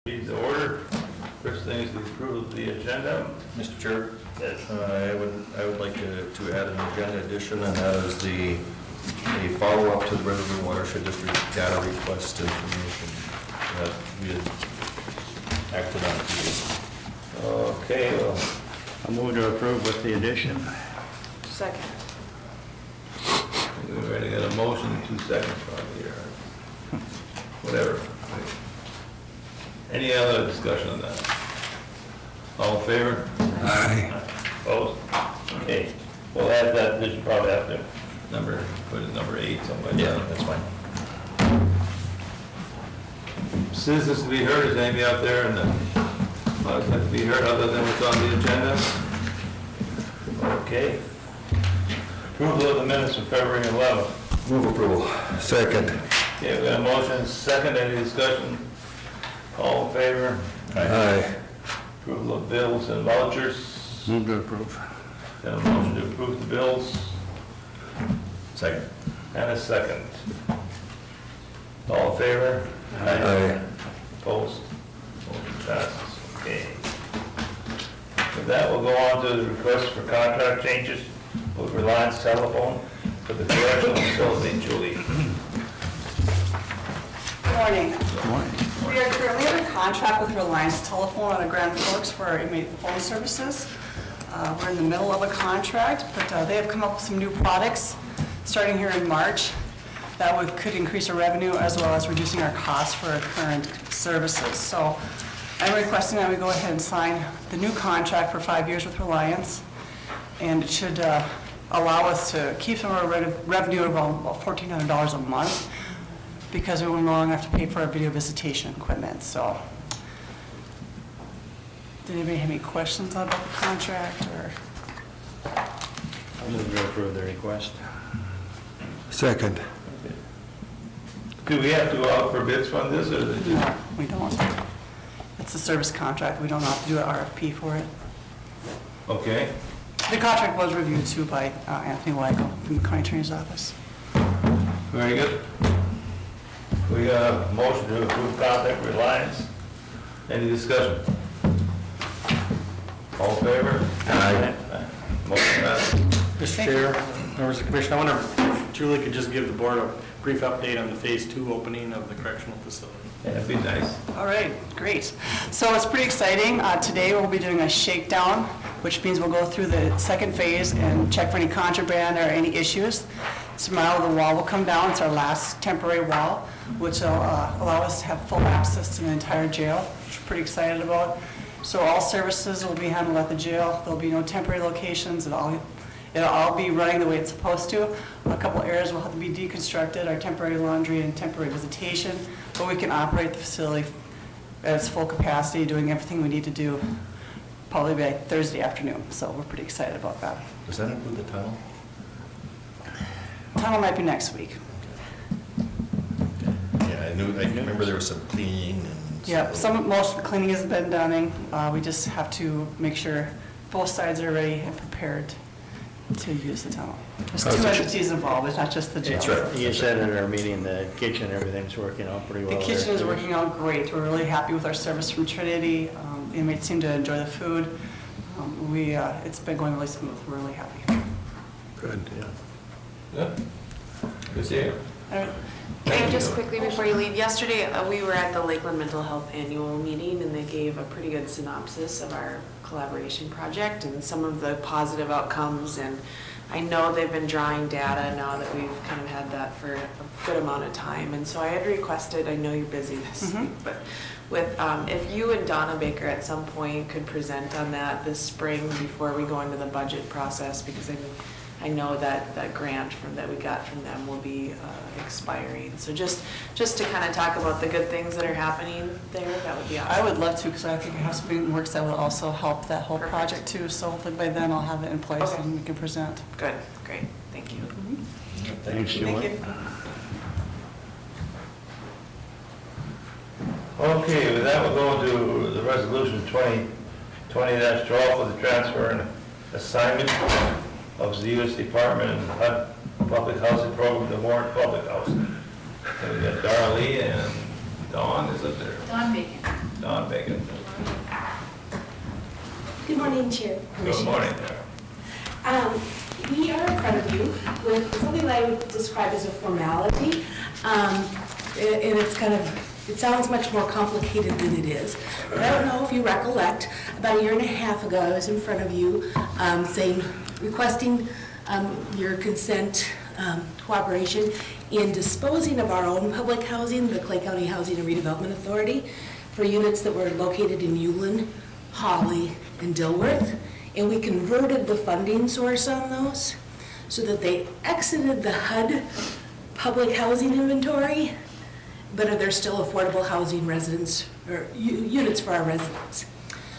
Needs order. First thing is the approval of the agenda. Mr. Chair, Yes. I would like to add an agenda addition, and that is a follow-up to the Riverview Watershed District data request information that we had acted on previously. Okay, well, I'll move to approve with the addition. Second. we already got a motion in 2 seconds probably here. Whatever. Any other discussion on that? All in favor? Aye. Opposed? Okay, we'll add that, this should probably have to put it number 8, something like Yeah, that. that's fine. Citizens to be heard, is anybody out there and like to be heard other than what's on the agenda? Okay. Approval of the minutes of February 11th. Move approval. Second. Okay, we got a motion, second, any discussion? All in favor? Aye. Approval of bills and vouchers. Move to approve. Got a motion to approve the bills, Second. and a second. All in favor? Aye. Opposed? Motion passes. Okay. With that, we'll go on to the request for contract changes with Reliance Telephone for the correctional facility. Julie. Good morning. Good morning. We are currently under contract with Reliance Telephone out of Grand Forks for our inmate phone services. We're in the middle of a contract, but they have come up with some new products starting here in March that could increase our revenue as well as reducing our costs for our current services. So I'm requesting that we go ahead and sign the new contract for 5 years with Reliance, and it should allow us to keep some of our revenue around about $1,400 a month, because we will no longer have to pay for our video visitation equipment. So, did anybody have any questions about the contract, or? I'll move to approve the request. Second. Do we have to go out for bids on this, or is it just? No, we don't. It's a service contract. We don't have to do an RFP for it. Okay, The contract was reviewed too by Anthony Weigel from the County Attorney's Office. very good. We got a motion to approve contract with Reliance. Any discussion? All in favor? Aye. Motion passes. Mr. Chair, members of the commission, I wonder if Julie could just give the board a brief update on the Phase 2 opening of the correctional facility. Yeah, that'd be nice. All right, great. So it's pretty exciting. Today we'll be doing a shakedown, which means we'll go through the second phase and check for any contraband or any issues. Tomorrow the wall will come down. It's our last temporary wall, which will allow us to have full access to the entire jail, which we're pretty excited about. So all services will be handled at the jail. There'll be no temporary locations. It'll all be running the way it's supposed to. A couple areas will have to be deconstructed, our temporary laundry and temporary visitation, but we can operate the facility at its full capacity, doing everything we need to do probably by Thursday afternoon. So we're pretty excited about that. Does that include the tunnel? Tunnel might be next week. Yeah, I remember there was some cleaning and. Yeah, most of the cleaning has been done. We just have to make sure both sides are ready and prepared to use the tunnel. There's two entities involved, it's not just the jail. That's right. You said at our meeting, the kitchen, everything's working out pretty well. The there, kitchen is too. working out great. We're really happy with our service from Trinity. The inmates seem to enjoy the food. It's been going really smooth. We're really happy. Good, yeah. Good. Good to see you. All right. Okay, just quickly before you leave, yesterday we were at the Lakeland Mental Health Annual Meeting, and they gave a pretty good synopsis of our collaboration project and some of the positive outcomes, and I know they've been drawing data now that we've kind of had that for a good amount of time, and so I had requested, I know you're busy this week, but with, if you and Donna Baker at some point could present on that this spring before we go into the budget process, because I know that that grant that we got from them will be expiring. So just to kind of talk about the good things that are happening there, that would be awesome. I would love to, because I think I have something in the works that will also help that whole Perfect. project too. So hopefully by then I'll have it in place Okay. and we can present. Good, great, thank you. Thanks, Thank Julie. you. Okay, with that, we'll go into the resolution 2020-12 for the transfer and assignment of the U.S. Department and HUD Public Housing Program to Warren Public Housing. So we got Darlene and Dawn is up there. Dawn Bacon. Don Bacon. Good morning, Chair. Good morning there. We are in front of you with something that I would describe as a formality. And it's kind of, it sounds much more complicated than it is. But I don't know if you recollect, about a year and a half ago, I was in front of you requesting your consent, cooperation in disposing of our own public housing, the Clay County Housing and Redevelopment Authority, for units that were located in Ulen, Holly, and Dilworth. And we converted the funding source on those so that they exited the HUD public housing inventory, but they're still affordable housing residents or units for our residents.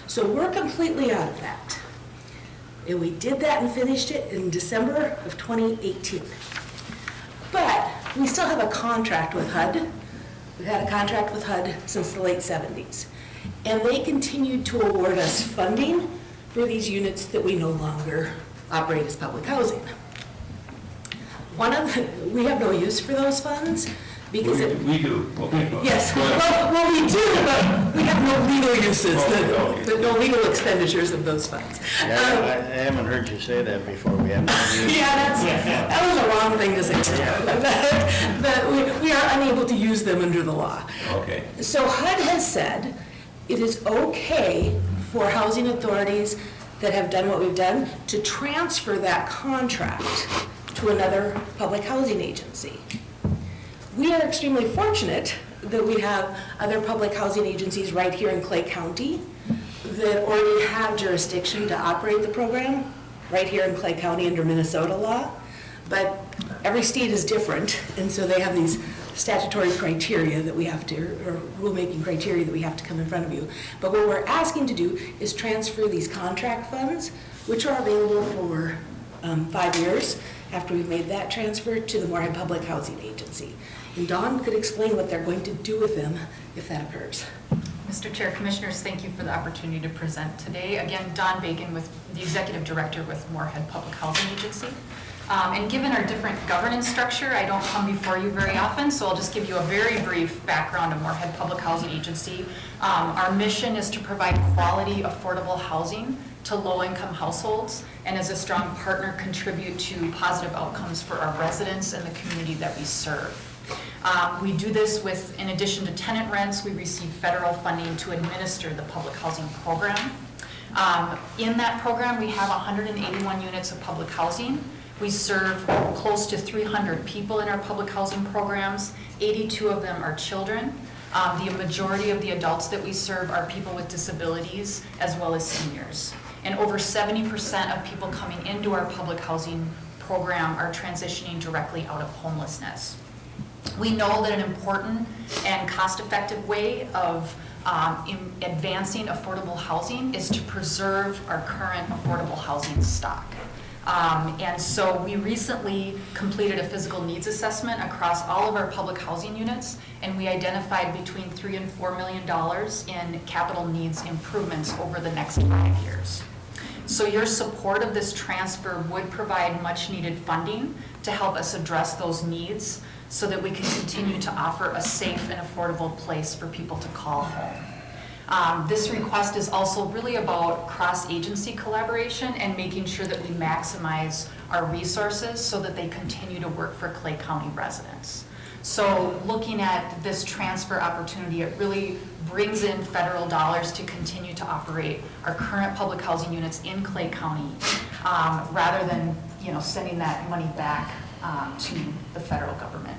So we're completely out of that. And we did that and finished it in December of 2018. But we still have a contract with HUD. We've had a contract with HUD since the late 70s. And they continued to award us funding for these units that we no longer operate as public housing. We have no use for those funds because We do. Okay. yes, well, we do, but we have no legal uses, no legal expenditures of those funds. Yeah, I haven't heard you say that before. We haven't. Yeah, that was a wrong thing to say. But we are unable to use them under the law. Okay. So HUD has said it is okay for housing authorities that have done what we've done to transfer that contract to another public housing agency. We are extremely fortunate that we have other public housing agencies right here in Clay County that already have jurisdiction to operate the program, right here in Clay County under Minnesota law. But every state is different, and so they have these statutory criteria that we have to, or rulemaking criteria that we have to come in front of you. But what we're asking to do is transfer these contract funds, which are available for 5 years after we've made that transfer, to the Moorhead Public Housing Agency. And Dawn could explain what they're going to do with them if that occurs. Mr. Chair, Commissioners, thank you for the opportunity to present today. Again, Don Bacon, with the Executive Director with Moorhead Public Housing Agency. And given our different governance structure, I don't come before you very often, so I'll just give you a very brief background of Moorhead Public Housing Agency. Our mission is to provide quality, affordable housing to low-income households, and as a strong partner, contribute to positive outcomes for our residents and the community that we serve. We do this with, in addition to tenant rents, we receive federal funding to administer the public housing program. In that program, we have 181 units of public housing. We serve close to 300 people in our public housing programs. 82 of them are children. The majority of the adults that we serve are people with disabilities as well as seniors. And over 70% of people coming into our public housing program are transitioning directly out of homelessness. We know that an important and cost-effective way of advancing affordable housing is to preserve our current affordable housing stock. And so we recently completed a physical needs assessment across all of our public housing units, and we identified between $3 and $4 million in capital needs improvements over the next 5 years. So your support of this transfer would provide much needed funding to help us address those needs so that we can continue to offer a safe and affordable place for people to call home. This request is also really about cross-agency collaboration and making sure that we maximize our resources so that they continue to work for Clay County residents. So looking at this transfer opportunity, it really brings in federal dollars to continue to operate our current public housing units in Clay County, rather than sending that money back to the federal government.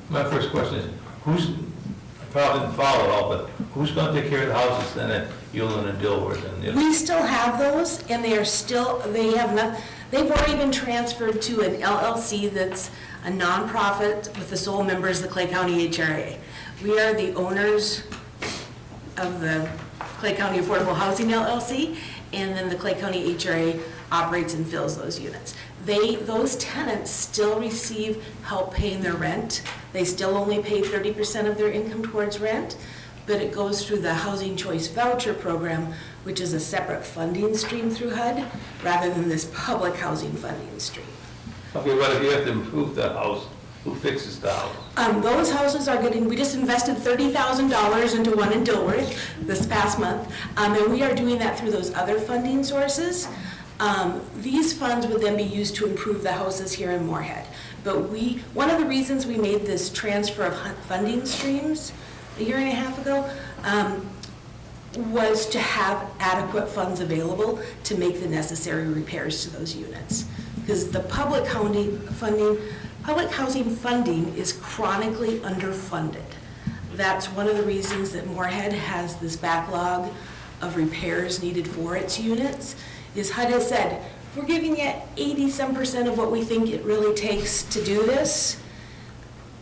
My first question is, I probably didn't follow it all, but who's going to take care of the houses then at Ulen and Dilworth? We still have those, and they've already been transferred to an LLC that's a nonprofit with the sole members of the Clay County HRA. We are the owners of the Clay County Affordable Housing LLC, and then the Clay County HRA operates and fills those units. Those tenants still receive help paying their rent. They still only pay 30% of their income towards rent, but it goes through the Housing Choice Voucher Program, which is a separate funding stream through HUD, rather than this public housing funding stream. Okay, well, if you have to improve the house, Who fixes the house? Those houses are getting, we just invested $30,000 into one in Dilworth this past month, and we are doing that through those other funding sources. These funds would then be used to improve the houses here in Moorhead. But one of the reasons we made this transfer of funding streams a year and a half ago was to have adequate funds available to make the necessary repairs to those units. Because the public housing funding is chronically underfunded. That's one of the reasons that Moorhead has this backlog of repairs needed for its units, is HUD has said, we're giving you 80-some% of what we think it really takes to do this.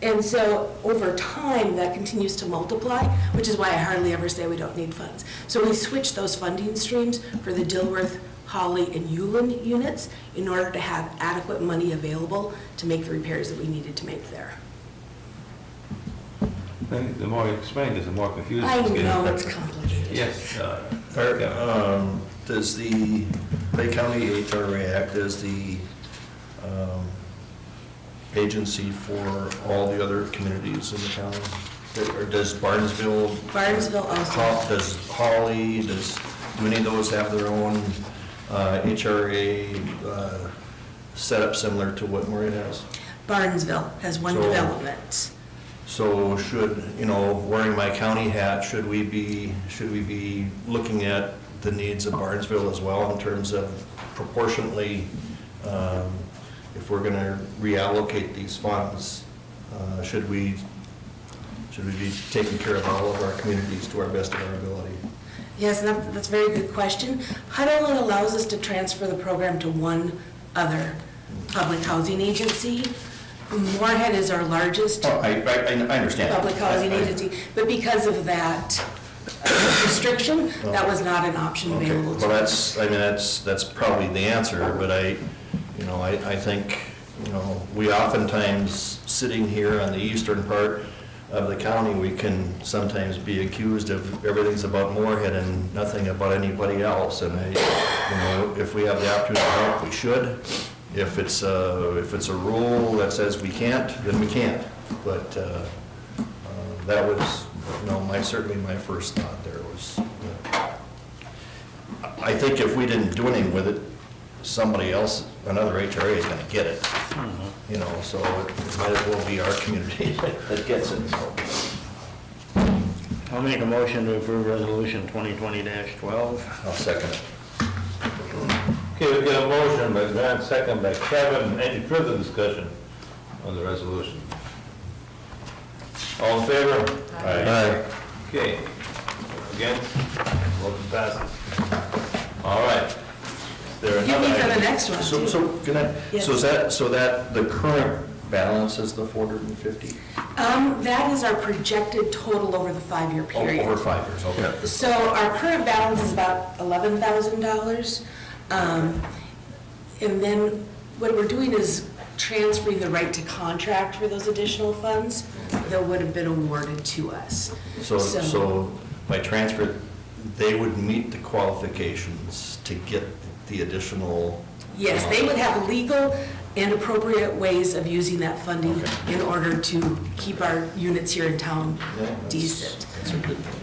And so over time, that continues to multiply, which is why I hardly ever say we don't need funds. So we switched those funding streams for the Dilworth, Holly, and Uland units in order to have adequate money available to make the repairs that we needed to make there. I think the more you explain this, the more confusing I it's getting. know it's complicated. Yes. Does the Bay County HRA act as the agency for all the other communities in the county? Or does Barnesville? Barnesville also. Does Holly, do any of those have their own HRA setup similar to what Moorhead has? Barnesville has one So- development. So should, wearing my county hat, should we be looking at the needs of Barnesville as well in terms of proportionately, if we're going to reallocate these funds, should we be taking care of all of our communities to our best of our ability? Yes, and that's a very good question. HUD only allows us to transfer the program to one other public housing agency. Moorhead is our largest Oh, I understand. public housing agency, but because of that restriction, that was not an option Okay, available to well, us. that's probably the answer, but I think, we oftentimes, sitting here on the eastern part of the county, we can sometimes be accused of everything's about Moorhead and nothing about anybody else, and if we have the opportunity to help, we should. If it's a rule that says we can't, then we can't, but that was, certainly my first thought there was, I think if we didn't do anything with it, somebody else, another HRA is gonna get it. So it might as well be our community that gets it, so. I'll make a motion to approve resolution 2020-12. I'll second it. Okay, we get a motion by Grant, second by Kevin. Any further discussion on the resolution? All in favor? Aye. Okay. Against? Motion passes. All right. Is there Give another me for the item? next one, too. So can I, Yes. so that the current balance is the 450? That is our projected total over the 5-year period. Over 5 years, okay. So our current balance is about $11,000. And then what we're doing is transferring the right to contract for those additional funds that would have been awarded to us. So by transfer, they would meet the qualifications to get the additional? Yes, they would have legal and appropriate ways of using that funding Okay. in order to keep our units here in town Yeah, that's- decent. That's a good thing,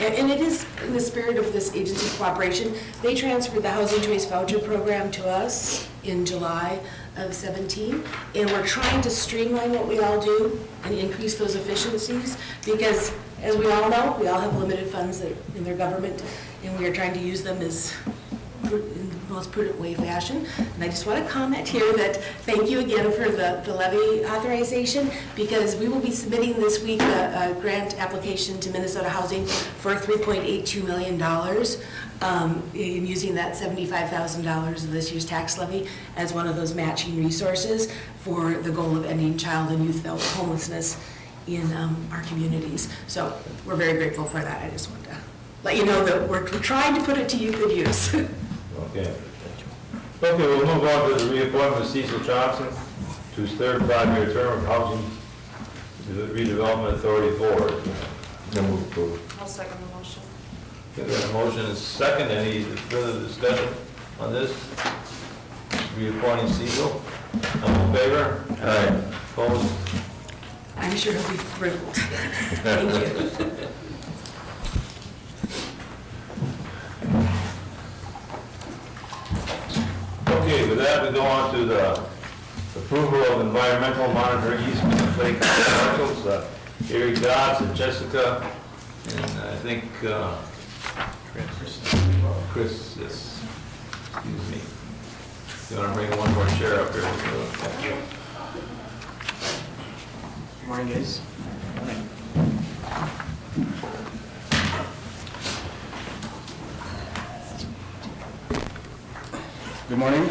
I guess. And it is in the spirit of this agency cooperation. They transferred the Housing Choice Voucher Program to us in July of 17, and we're trying to streamline what we all do and increase those efficiencies, because as we all know, we all have limited funds in their government, and we are trying to use them in the most prudent way fashion. And I just want to comment here that thank you again for the levy authorization, because we will be submitting this week a grant application to Minnesota Housing for $3.82 million in using that $75,000 of this year's tax levy as one of those matching resources for the goal of ending child and youth homelessness in our communities. So we're very grateful for that. I just wanted to let you know that we're trying to put it to good use. Okay. Okay, we'll move on to the reappointment of Cecil Johnson to his third 5-year term of Housing Redevelopment Authority Board. Then we'll approve. I'll second the motion. Okay, we have a motion and a second. Any further discussion on this? Reappointing Cecil. All in favor? Aye. Opposed? I'm sure he'll be thrilled. Thank you. Okay, with that, we go on to the approval of environmental monitoring easement of Clay County parcels. Gary Dodds and Jessica, and I think, Chris, yes, excuse me. You want to bring one more chair up here? Thank you. Good morning, guys. Good morning.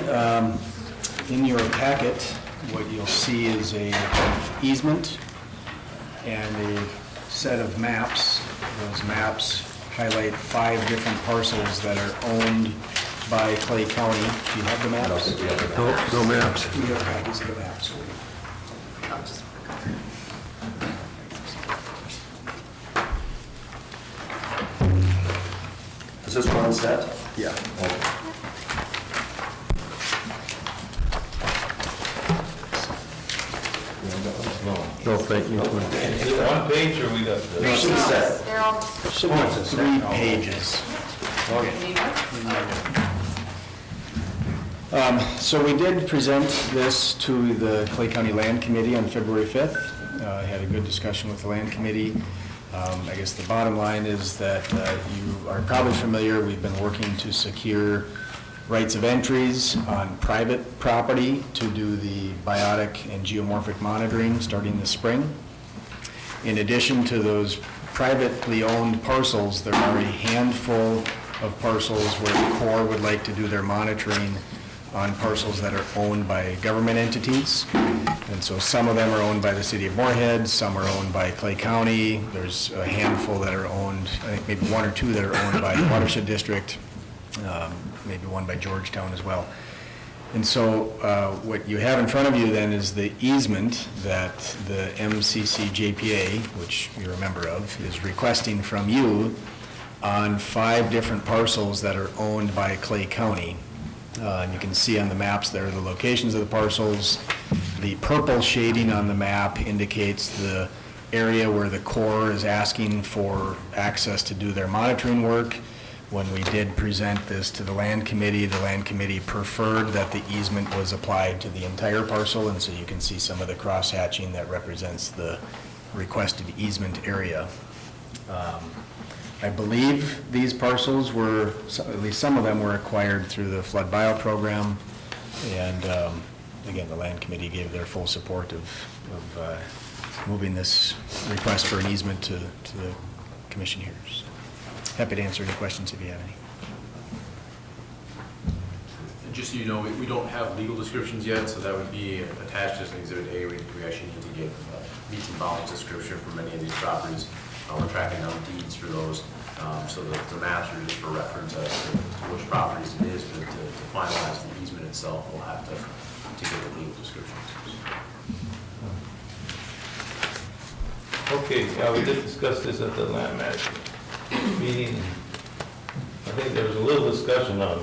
In your packet, what you'll see is a easement and a set of maps. Those maps highlight 5 different parcels that are owned by Clay County. Do you have the maps? No maps. We have copies of the maps. Is this one set? Yeah. No, thank you. Is it one page or we got? They're all, Should be 3 pages. So we did present this to the Clay County Land Committee on February 5th. I had a good discussion with the Land Committee. I guess the bottom line is that you are probably familiar, we've been working to secure rights of entries on private property to do the biotic and geomorphic monitoring starting this spring. In addition to those privately owned parcels, there are a handful of parcels where the Corps would like to do their monitoring on parcels that are owned by government entities. And so some of them are owned by the city of Moorhead, some are owned by Clay County. There's a handful that are owned, I think maybe 1 or 2 that are owned by the Watershed District, maybe one by Georgetown as well. And so what you have in front of you then is the easement that the MCC JPA, which you're a member of, is requesting from you on 5 different parcels that are owned by Clay County. And you can see on the maps there the locations of the parcels. The purple shading on the map indicates the area where the Corps is asking for access to do their monitoring work. When we did present this to the Land Committee preferred that the easement was applied to the entire parcel, and so you can see some of the cross-hatching that represents the requested easement area. I believe these parcels were, at least some of them were acquired through the flood bio program, and again, the Land Committee gave their full support of moving this request for an easement to the commission here. So, happy to answer any questions if you have any. And just so you know, we don't have legal descriptions yet, so that would be attached as an Exhibit A. We actually need to get meets and bounds description for many of these properties. We're tracking down deeds for those, so the maps are just for reference as to which properties it is, but to finalize the easement itself, we'll have to get the legal descriptions. Okay, yeah, we did discuss this at the land management meeting. I think there was a little discussion on,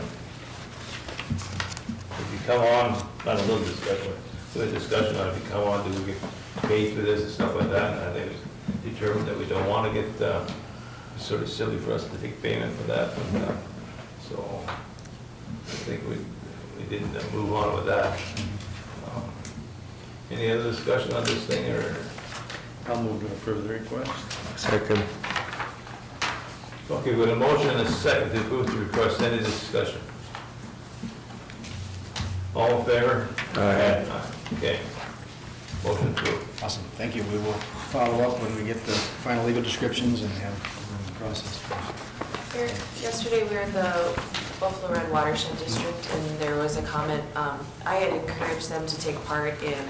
if you come on, not a little discussion, but a discussion on if you come on, do we get paid for this and stuff like that, and I think it was determined that we don't want to get, it's sort of silly for us to take payment for that, but, so I think we didn't move on with that. Any other discussion on this thing, or? I'll move to approve the request. Second. Okay, with a motion and a second to approve the request, any discussion? All in favor? Aye. Okay. Motion approved. Awesome, thank you. We will follow up when we get the final legal descriptions and have the process. Yesterday, we were in the Buffalo Red Watershed District, and there was a comment. I had encouraged them to take part in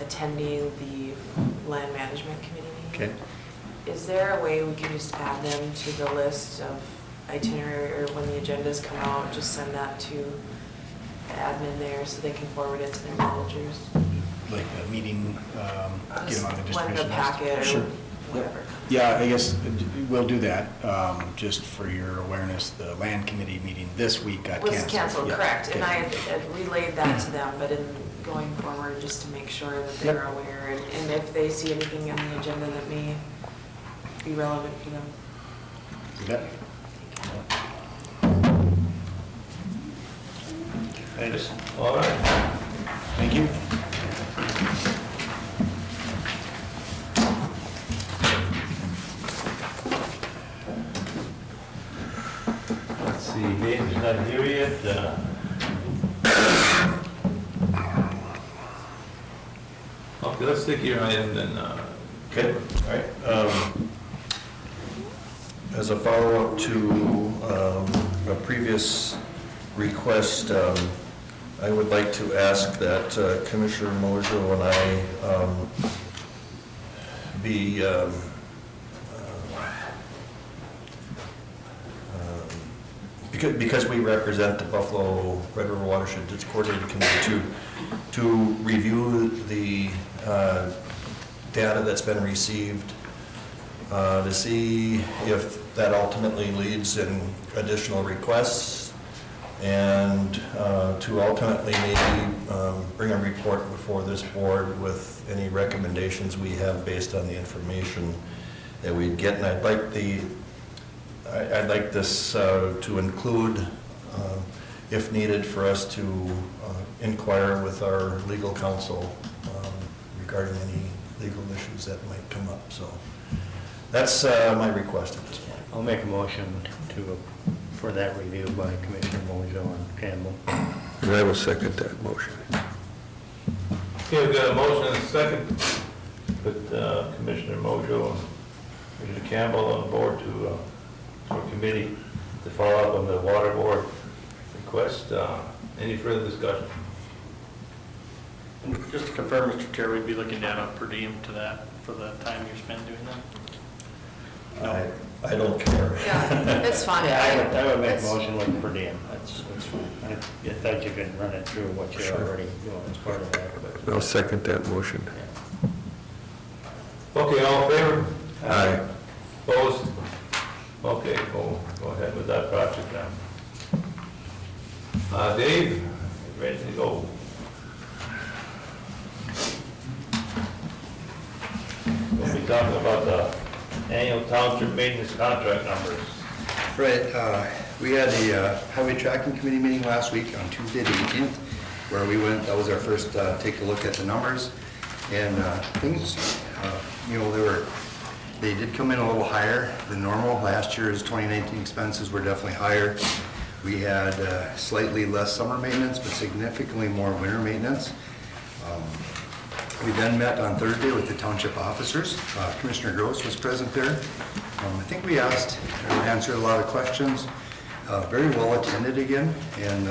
attending the Land Management Committee meeting. Okay. Is there a way we can just add them to the list of itinerary, or when the agendas come out, just send that to the admin there so they can forward it to their managers? Like a meeting, get them on the distribution Like list? the packet or Sure. whatever. Yeah, I guess we'll do that. Just for your awareness, the land committee meeting this week got canceled. Was canceled, Yeah, correct. And okay. I had relayed that to them, but in going forward, just to make sure that they're aware, and if they see anything on the agenda that may be relevant for them. Yep. Thanks. All right. Thank you. Let's see, Dave's not here yet. Okay, let's take your item then. Okay, all right. As a follow-up to a previous request, I would like to ask that Commissioner Mojo and I be because we represent the Buffalo Red River Watershed District Coordinating Committee to review the data that's been received, to see if that ultimately leads in additional requests, and to ultimately maybe bring a report before this board with any recommendations we have based on the information that we get. And I'd like this to include, if needed, for us to inquire with our legal counsel regarding any legal issues that might come up. So that's my request at this point. I'll make a motion for that review by Commissioner Mojo and Campbell. And I will second that motion. Okay, we've got a motion and a second. Put Commissioner Mojo and Commissioner Campbell on board to a committee to follow up on the water board request. Any further discussion? And just to confirm, Mr. Chair, we'd be looking at a per diem to that for the time you spend doing that? No. I don't care. Yeah, it's fine. Yeah, I would make a It's- motion with per diem. That's fine. I thought you could run it through what you're Sure. already doing as part of that, but. I'll second that motion. Okay, all in favor? Aye. Opposed? Okay, go ahead with that project now. Dave, you ready to go? We'll be talking about the annual township maintenance contract numbers. Right, we had the Highway Tracking Committee meeting last week on Tuesday the 18th, where we went, that was our first take a look at the numbers, and things, they did come in a little higher than normal. Last year's 2019 expenses were definitely higher. We had slightly less summer maintenance, but significantly more winter maintenance. We then met on Thursday with the township officers. Commissioner Gross was present there. I think we answered a lot of questions, very well attended again, and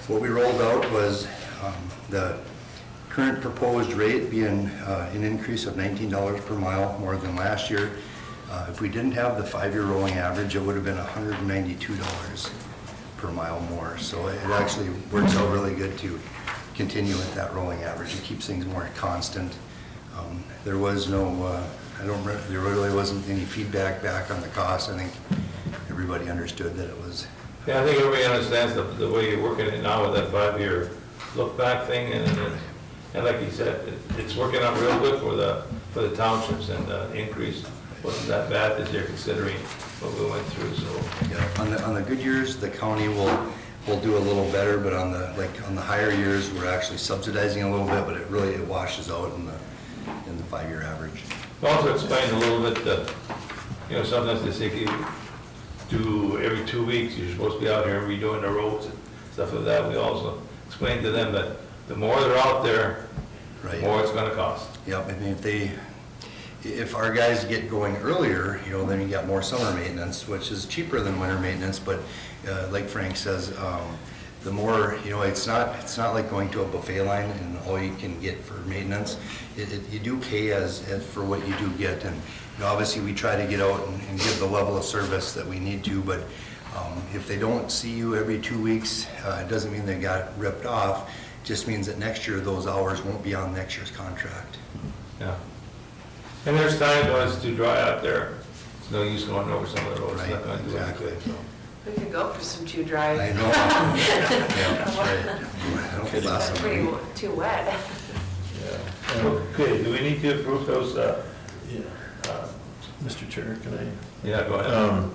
what we rolled out was the current proposed rate being an increase of $19 per mile more than last year. If we didn't have the 5-year rolling average, it would have been $192 per mile more. So it actually works out really good to continue with that rolling average. It keeps things more constant. There was no, there really wasn't any feedback back on the cost. I think everybody understood that it was. Yeah, I think everybody understands the way you're working it now with that 5-year look-back thing, and like you said, it's working out real good for the townships, and the increase wasn't that bad as you're considering what we went through, so. Yeah, on the good years, the county will do a little better, but on the higher years, we're actually subsidizing a little bit, but it washes out in the 5-year average. Also explained a little bit that, sometimes they say you do every 2 weeks, you're supposed to be out here redoing the roads and stuff like that. We also explained to them that the more they're out there, the more it's gonna cost. Yep, I mean, if our guys get going earlier, then you got more summer maintenance, which is cheaper than winter maintenance, but like Frank says, the more, it's not like going to a buffet line and all you can get for maintenance. You do pay as for what you do get, and obviously we try to get out and give the level of service that we need to, but if they don't see you every 2 weeks, it doesn't mean they got ripped off. It just means that next year those hours won't be on next year's contract. Yeah. And there's times when it's too dry out there. It's no use going over some of the roads. It's not gonna do Exactly. anything, so. We could go for some too dry. I know. Yeah, that's right. I don't think last That's summer pretty, we- too wet. Okay, do we need to approve those, Mr. Chair, can I? yeah, go ahead.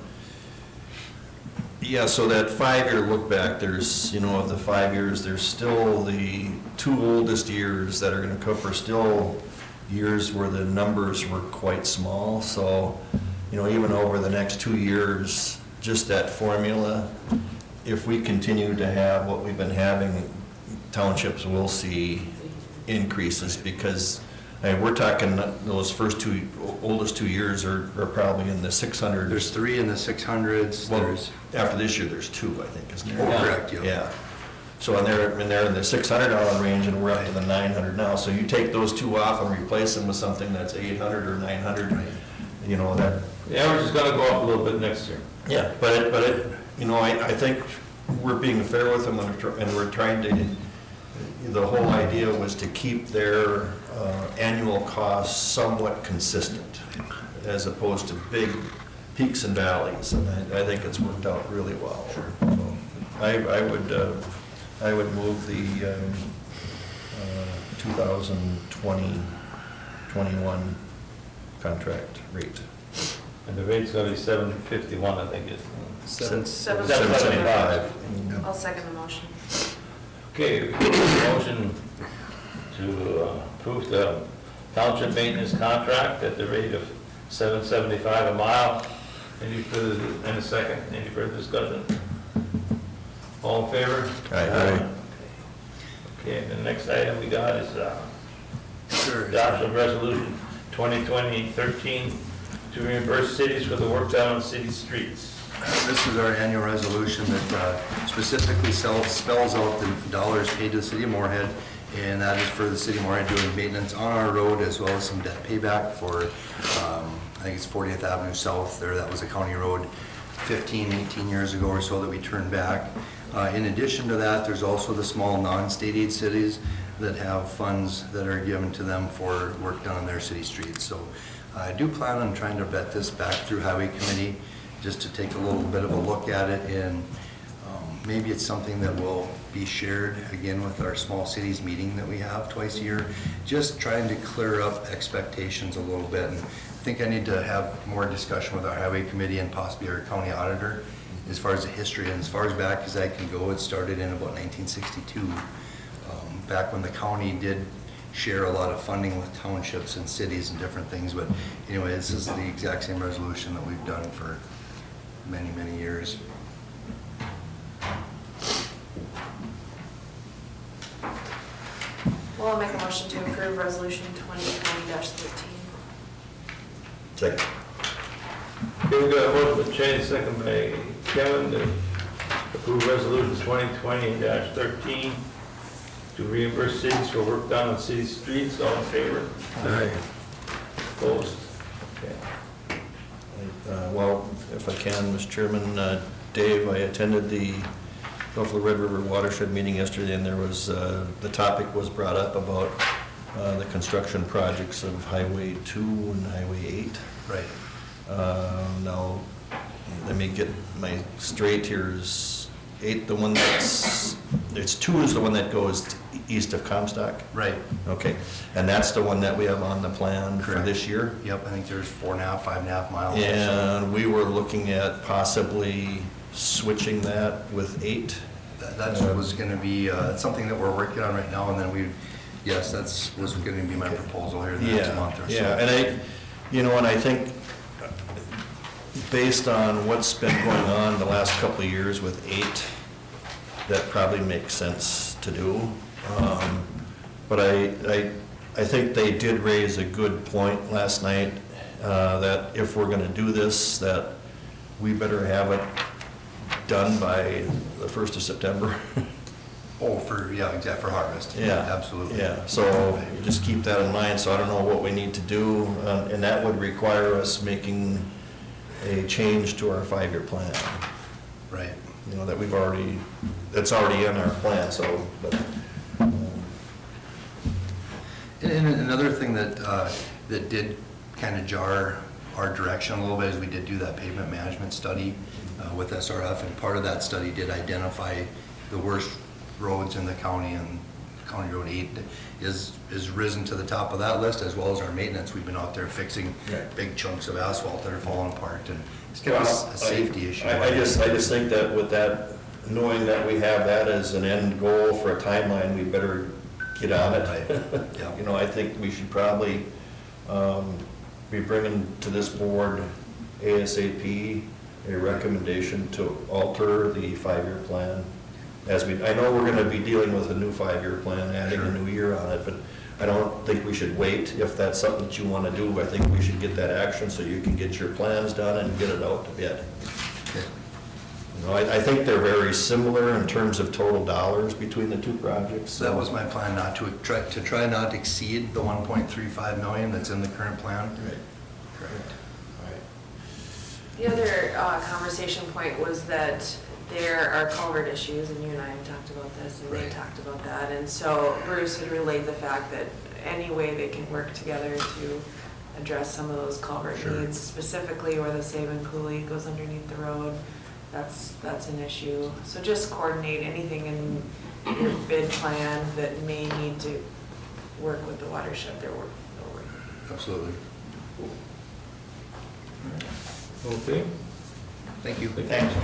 Yeah, so that 5-year look back, there's, of the 5 years, there's still the 2 oldest years that are gonna cover still years where the numbers were quite small. So, even over the next 2 years, just that formula, if we continue to have what we've been having, townships will see increases because we're talking those first oldest 2 years are probably in the 600s. There's 3 in the 600s, Well, there's, after this year, there's 2, I think, isn't there? oh, correct, yeah. Yeah. So, and they're in the $600 range, and we're up to the 900 now. So you take those 2 off and replace them with something that's 800 or 900, that. The average is gonna go up a little bit next year. Yeah, but I think we're being fair with them, and we're trying to, the whole idea was to keep their annual costs somewhat consistent, as opposed to big peaks and valleys, and I think it's worked out really well. So I would move the 2020-21 contract rate. And the rate's gonna be $7.51, I think it's. $7.75. I'll second the motion. Okay, motion to approve the township maintenance contract at the rate of $7.75 a mile. Any further discussion? All in favor? Aye. Okay, the next item we got is Sure. adoption of resolution 2020-13 to reimburse cities for the work done on city streets. This is our annual resolution that specifically spells out the dollars paid to the city of Moorhead, and that is for the city of Moorhead doing maintenance on our road as well as some debt payback for, I think it's 40th Avenue South there. That was a county road 15, 18 years ago or so that we turned back. In addition to that, there's also the small non-state aid cities that have funds that are given to them for work done on their city streets. So I do plan on trying to vet this back through Highway Committee, just to take a little bit of a look at it, and maybe it's something that will be shared again with our small cities meeting that we have twice a year, just trying to clear up expectations a little bit. And I think I need to have more discussion with our Highway Committee and possibly our county auditor as far as the history, and as far as back as I can go, it started in about 1962, back when the county did share a lot of funding with townships and cities and different things. But anyway, this is the exact same resolution that we've done for many, many years. Well, I'll make a motion to approve resolution 2020-13. Second. Okay, we got a motion by Chang, second by Kevin, to approve resolution 2020-13 to reimburse cities for work done on city streets. All in favor? Aye. Opposed? Okay. Well, if I can, Mr. Chairman, Dave, I attended the Buffalo Red River Watershed meeting yesterday, and there was, the topic was brought up about the construction projects of Highway 2 and Highway 8. Right. Now, let me get my straight here. Is 8 the one that's, it's 2 is the one that goes east of Comstock? Right. Okay, and that's the one that we have on the plan for Correct. this year? Yep, I think there's 4.5, 5.5 miles. And we were looking at possibly switching that with 8. That was going to be something that we're working on right now, and then yes, was going to be my proposal here in the next month or so. Yeah, and I think based on what's been going on the last couple of years with 8, that probably makes sense to do. But I think they did raise a good point last night, that if we're going to do this, that we better have it done by the 1st of September. Oh, exactly, for harvest. Yeah. Absolutely. Yeah, so you just keep that in mind. So I don't know what we need to do, and that would require us making a change to our 5-year plan. Right. That that's already in our plan, so, but. And another thing that did kind of jar our direction a little bit, as we did do that pavement management study with SRF, and part of that study did identify the worst roads in the county, and County Road 8 is risen to the top of that list, as well as our maintenance. We've been out there fixing big chunks of asphalt that are falling apart, and it's kind of a safety issue. I just think that with that, knowing that we have that as an end goal for a timeline, we better get on it. Yeah. You know, I think we should probably be bringing to this board ASAP a recommendation to alter the 5-year plan. I know we're gonna be dealing with a new 5-year plan, adding a new year on it, but I don't think we should wait. If that's something that you wanna do, I think we should get that action so you can get your plans done and get it out to bid. You know, I think they're very similar in terms of total dollars between the two projects. So that was my plan, not to try not to exceed the 1.35 million that's in the current plan. Right. Correct. All right. The other conversation point was that there are culvert issues, and you and I have talked about this, and they talked about that. And so Bruce had relayed the fact that any way they can work together to address some of those culvert needs, specifically where the Saban Coulee goes underneath the road, that's an issue. So just coordinate anything in your bid plan that may need to work with the watershed they're working. Absolutely. Okay. Thank you. Thanks.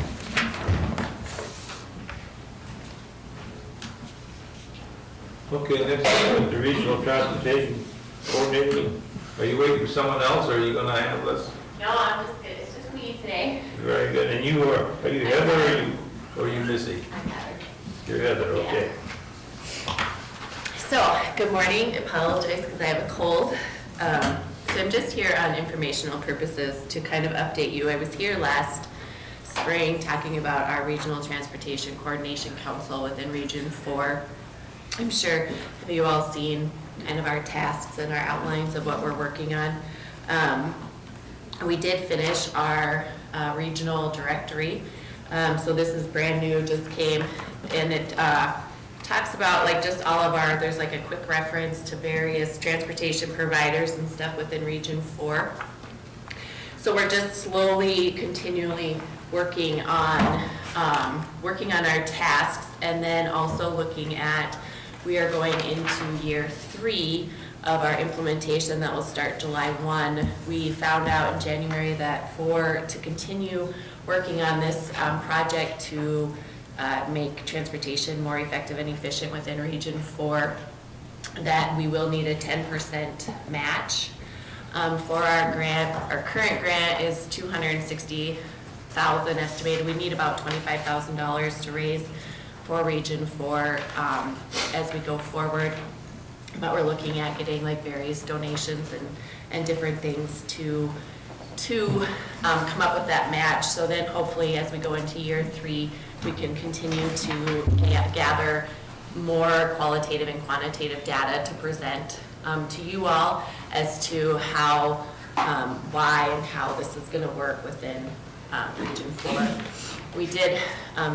Okay, next is the regional transportation coordinator. Are you waiting for someone else, or are you gonna handle this? No, I'm just good. It's just me today. Very good. And you are you Heather, or are you Missy? I'm Heather. You're Heather, okay. So, good morning. Apologize because I have a cold. So I'm just here on informational purposes to kind of update you. I was here last spring talking about our Regional Transportation Coordination Council within Region 4. I'm sure have you all seen kind of our tasks and our outlines of what we're working on. We did finish our regional directory. So this is brand new, just came, and it talks about like just all of our, there's like a quick reference to various transportation providers and stuff within Region 4. So we're just slowly, continually working on our tasks, and then also looking at, we are going into year 3 of our implementation that will start July 1. We found out in January that to continue working on this project to make transportation more effective and efficient within Region 4, that we will need a 10% match. For our grant, our current grant is $260,000 estimated. We need about $25,000 to raise for Region 4 as we go forward. But we're looking at getting like various donations and different things to come up with that match. So then hopefully as we go into year 3, we can continue to gather more qualitative and quantitative data to present to you all as to how, why and how this is going to work within Region 4. We did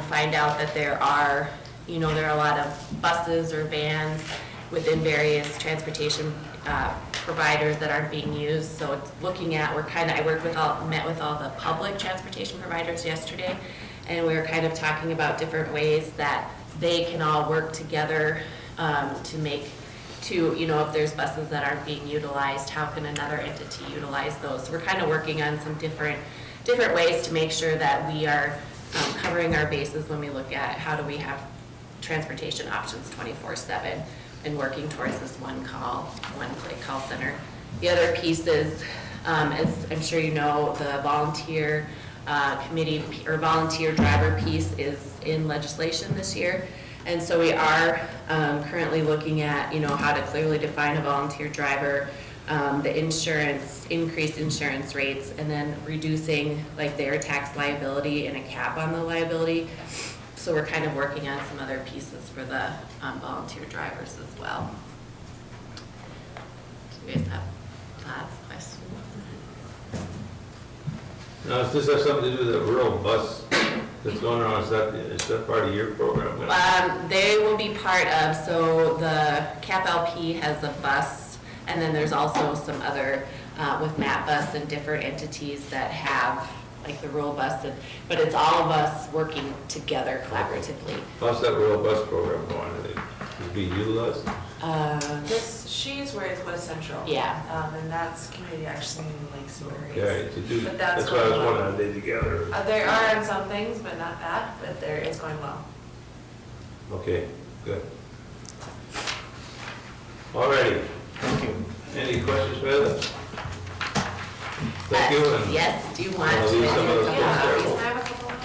find out that there are a lot of buses or vans within various transportation providers that aren't being used. So it's looking at, I met with all the public transportation providers yesterday, and we were kind of talking about different ways that they can all work together if there's buses that aren't being utilized, how can another entity utilize those? So we're kind of working on some different ways to make sure that we are covering our bases when we look at how do we have transportation options 24/7 and working towards this one-click call center. The other piece is, as I'm sure you know, the volunteer committee or volunteer driver piece is in legislation this year. And so we are currently looking at, how to clearly define a volunteer driver, the increased insurance rates, and then reducing like their tax liability and a cap on the liability. So we're kind of working on some other pieces for the volunteer drivers as well. Do you guys have thoughts, questions? Now, does this have something to do with the rural bus that's going on? Is that part of your program? They will be part of, so the CAP LP has a bus, and then there's also some other with Matt Bus and different entities that have, like the rural bus, but it's all of us working together collaboratively. How's that rural bus program going? Is it being utilized? She's with West Central. Yeah. And that's community action in Lakes and Prairies. Okay, to do, But that's why I was wondering, are they together? They are on some things, but not that, but it's going well. Okay, good. All righty. Thank you. Any questions, Beth? Thank you. And Yes, do you want I'll to? leave some of those Yeah, things there. I have a couple of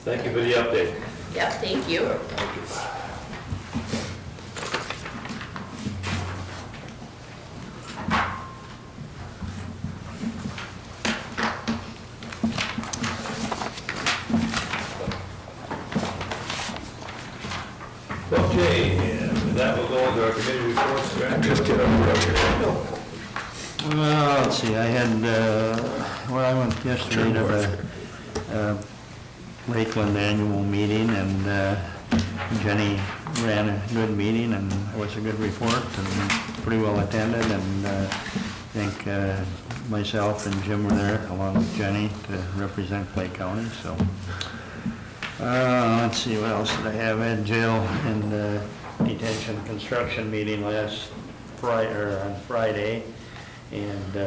Thank you for the update. Yep, thank you. Thank you. Okay, with that, we'll go into our committee reports. Just get up here. Well, let's see, I had, I went yesterday to the Lakeland annual meeting, and Jenny ran a good meeting, and it was a good report, and pretty well attended, and I think myself and Jim were there, along with Jenny, to represent Clay County, so. Let's see, what else did I have? I had jail and detention construction meeting last on Friday, and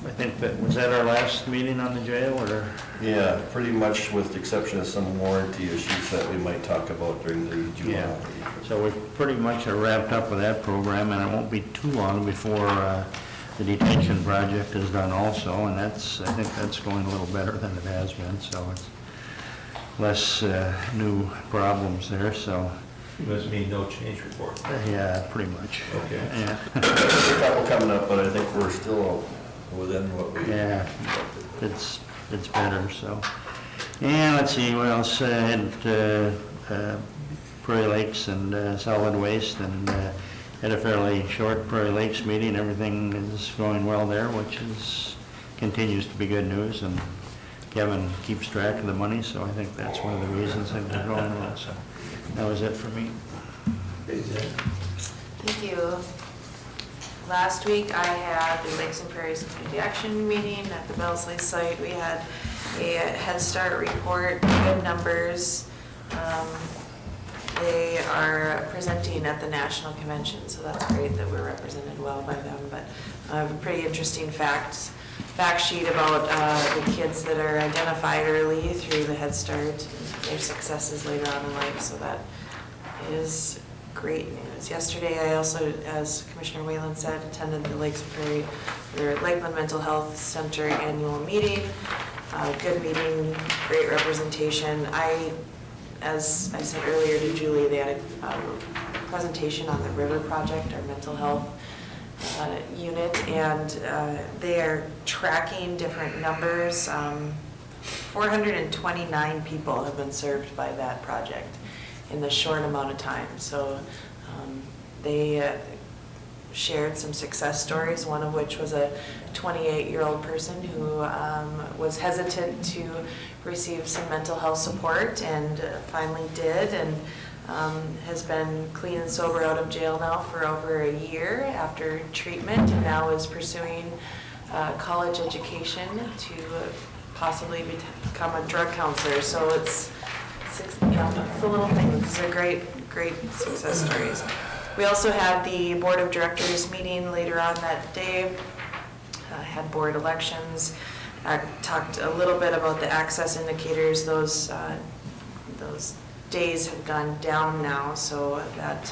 I think was that our last meeting on the jail, or? Yeah, pretty much with the exception of some warranty issues that we might talk about during the July. Yeah, so we pretty much are wrapped up with that program, and it won't be too long before the detention project is done also, and I think that's going a little better than it has been, so it's less new problems there, so. You must mean no change report. Yeah, pretty much. Okay. Yeah. There's a couple coming up, but I think we're still within what we. Yeah, it's better, so. And let's see, what else, I had Prairie Lakes and solid waste, and had a fairly short Prairie Lakes meeting. Everything is going well there, which continues to be good news, and Kevin keeps track of the money, so I think that's one of the reasons they've been going well, so that was it for me. Thank you. Last week, I had the Lakes and Prairies Community Action meeting at the Bellesley site. We had a Head Start report, good numbers. They are presenting at the national convention, so that's great that we're represented well by them. But I have a pretty interesting fact sheet about the kids that are identified early through the Head Start and their successes later on in life, so that is great news. Yesterday, I also, as Commissioner Whalen said, attended the Lakes and Prairie, their Lakeland Mental Health Center annual meeting. Good meeting, great representation. As I said earlier to Julie, they had a presentation on the River Project, our mental health unit, and they are tracking different numbers. 429 people have been served by that project in the short amount of time. So they shared some success stories, one of which was a 28-year-old person who was hesitant to receive some mental health support and finally did, and has been clean and sober out of jail now for over a year after treatment, and now is pursuing college education to possibly become a drug counselor. So it's the little things. These are great success stories. We also had the Board of Directors meeting later on that day. Had board elections. Talked a little bit about the access indicators. Those days have gone down now, so that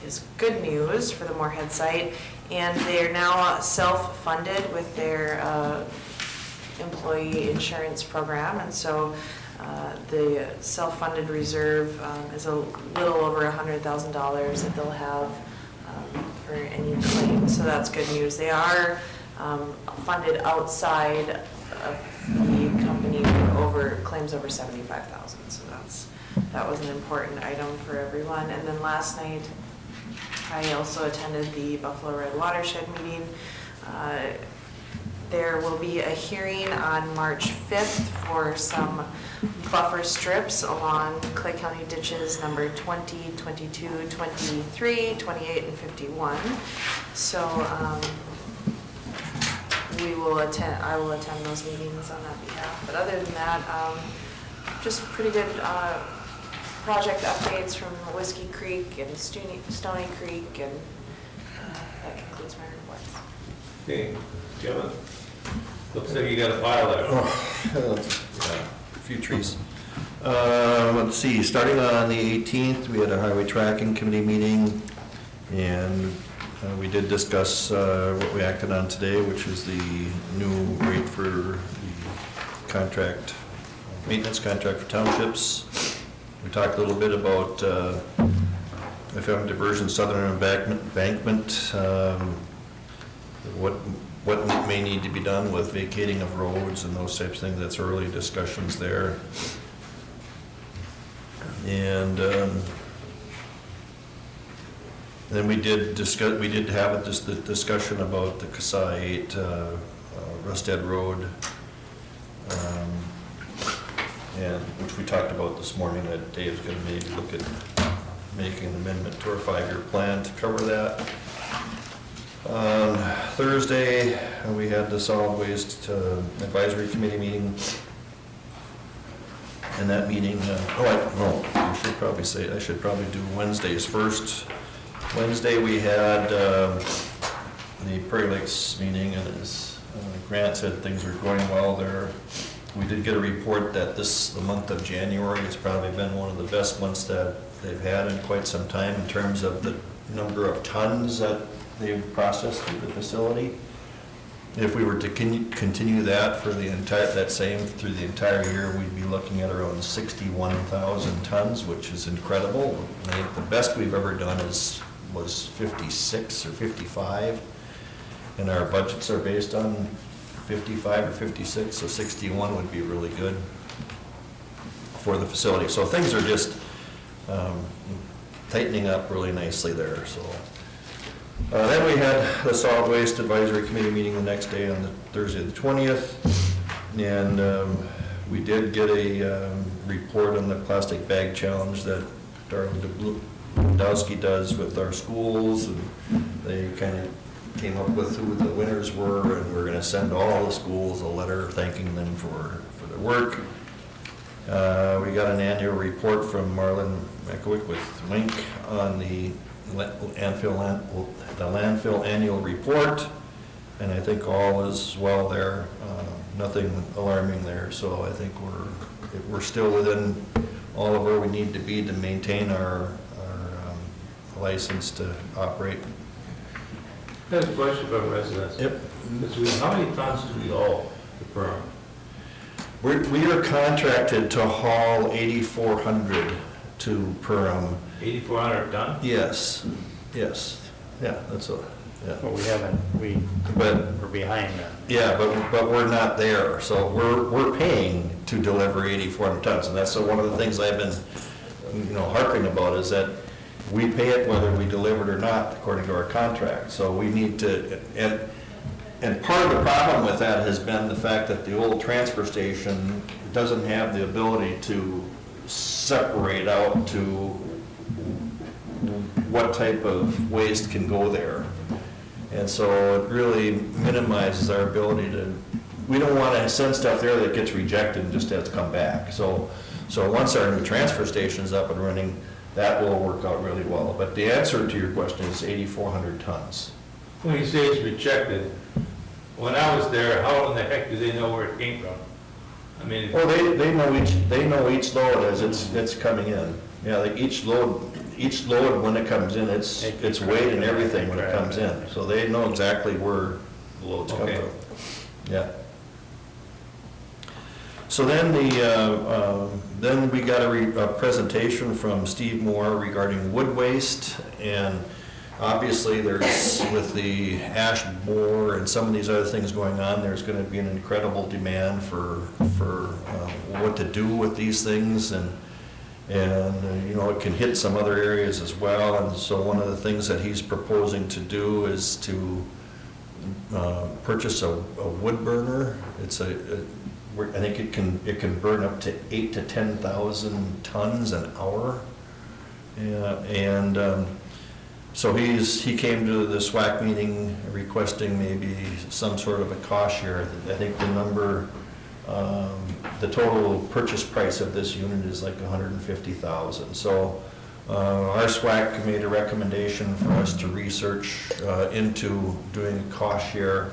is good news for the Moorhead site. And they are now self-funded with their employee insurance program, and so the self-funded reserve is a little over $100,000 that they'll have for any claim, so that's good news. They are funded outside of the company for claims over $75,000, so that was an important item for everyone. And then last night, I also attended the Buffalo Red Watershed meeting. There will be a hearing on March 5th for some buffer strips along Clay County ditches number 20, 22, 23, 28, and 51. So I will attend those meetings on that behalf. But other than that, just pretty good project updates from Whiskey Creek and Stony Creek, and that concludes my reports. Okay, Kevin? Looks like you got a pile there. A few trees. Let's see, starting on the 18th, we had a highway tracking committee meeting, and we did discuss what we acted on today, which is the new rate for the contract, maintenance contract for townships. We talked a little bit about FM diversion, southern embankment, what may need to be done with vacating of roads and those types of things. That's early discussions there. And then we did have the discussion about the Kasai 8 Rustad Road, and which we talked about this morning, that Dave's going to maybe look at making an amendment to our 5-year plan to cover that. Thursday, we had the solid waste advisory committee meeting. And that meeting, I should probably do Wednesdays first. Wednesday, we had the Prairie Lakes meeting, and as Grant said, things are going well there. We did get a report that the month of January has probably been one of the best months that they've had in quite some time in terms of the number of tons that they've processed through the facility. If we were to continue that for through the entire year, we'd be looking at around 61,000 tons, which is incredible. I think the best we've ever done was 56 or 55, and our budgets are based on 55 or 56, so 61 would be really good for the facility. So things are just tightening up really nicely there. So then we had the solid waste advisory committee meeting the next day on Thursday the 20th, and we did get a report on the plastic bag challenge that Darlene Dowski does with our schools, and they kind of came up with who the winners were, and we're going to send all the schools a letter thanking them for their work. We got an annual report from Marlon Mekowick with Wink on the landfill annual report, and I think all is well there. Nothing alarming there, so I think we're still within all of where we need to be to maintain our license to operate. I have a question from residents. Yep. How many tons do we haul per hour? We are contracted to haul 8,400 to Perham. 8,400 ton? Yes, yeah, that's a, yeah. But we're behind that. Yeah, but we're not there, so we're paying to deliver 8,400 tons, and that's one of the things I've been, harping about, is that we pay it whether we deliver it or not, according to our contract. So we need to, and part of the problem with that has been the fact that the old transfer station doesn't have the ability to separate out to what type of waste can go there. And so it really minimizes our ability to, we don't want to send stuff there that gets rejected and just has to come back. So once our new transfer station is up and running, that will work out really well. But the answer to your question is 8,400 tons. When you say it's rejected, when I was there, how in the heck do they know where it came from? I mean, Well, they know each load as it's coming in. Yeah, like each load when it comes in, it's weight and everything when it comes in. So they know exactly where the loads come Okay. from. Yeah. So then then we got a presentation from Steve Moore regarding wood waste, and obviously there's, with the ash borer and some of these other things going on, there's going to be an incredible demand for what to do with these things, and it can hit some other areas as well. And so one of the things that he's proposing to do is to purchase a wood burner. It's I think it can burn up to 8,000 to 10,000 tons an hour. Yeah, and so he came to the SWAC meeting requesting maybe some sort of a cost share. I think the number, the total purchase price of this unit is like $150,000. So our SWAC made a recommendation for us to research into doing a cost share.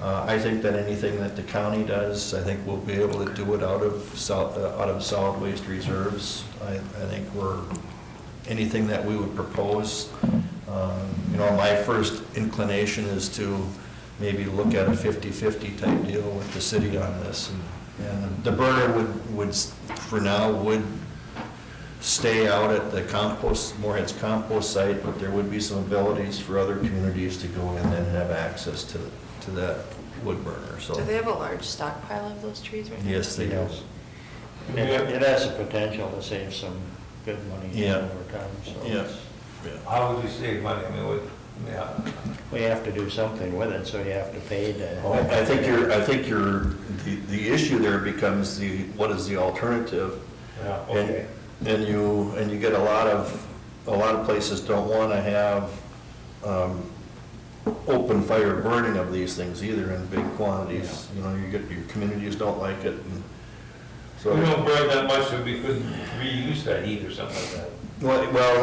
I think that anything that the county does, I think we'll be able to do it out of solid waste reserves. I think anything that we would propose, my first inclination is to maybe look at a 50-50 type deal with the city on this. And the burner would for now, would stay out at the Moorhead's compost site, but there would be some abilities for other communities to go in and have access to that wood burner, so. Do they have a large stockpile of those trees right now? Yes, they do. It has the potential to save some good money over time, so. Yeah. How would you save money? I mean, We have to do something with it, so you have to pay to. I think the issue there becomes what is the alternative? Yeah, okay. And you get a lot of places don't want to have open fire burning of these things either in big quantities. Your communities don't like it. And so We don't burn that much, so we couldn't reuse that heat or something like that. Well,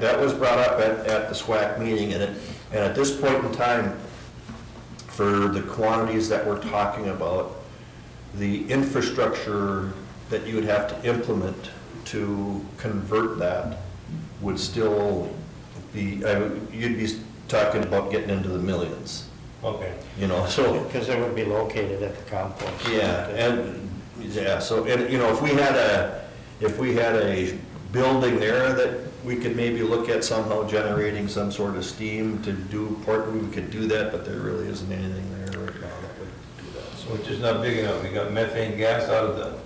that was brought up at the SWAC meeting, and at this point in time, for the quantities that we're talking about, the infrastructure that you would have to implement to convert that would still be, you'd be talking about getting into the millions. Okay. So. Because it would be located at the compost. So if we had a building there that we could maybe look at somehow generating some sort of steam to do we could do that, but there really isn't anything there right now that would do that. So it's just not big enough. We got methane gas out of the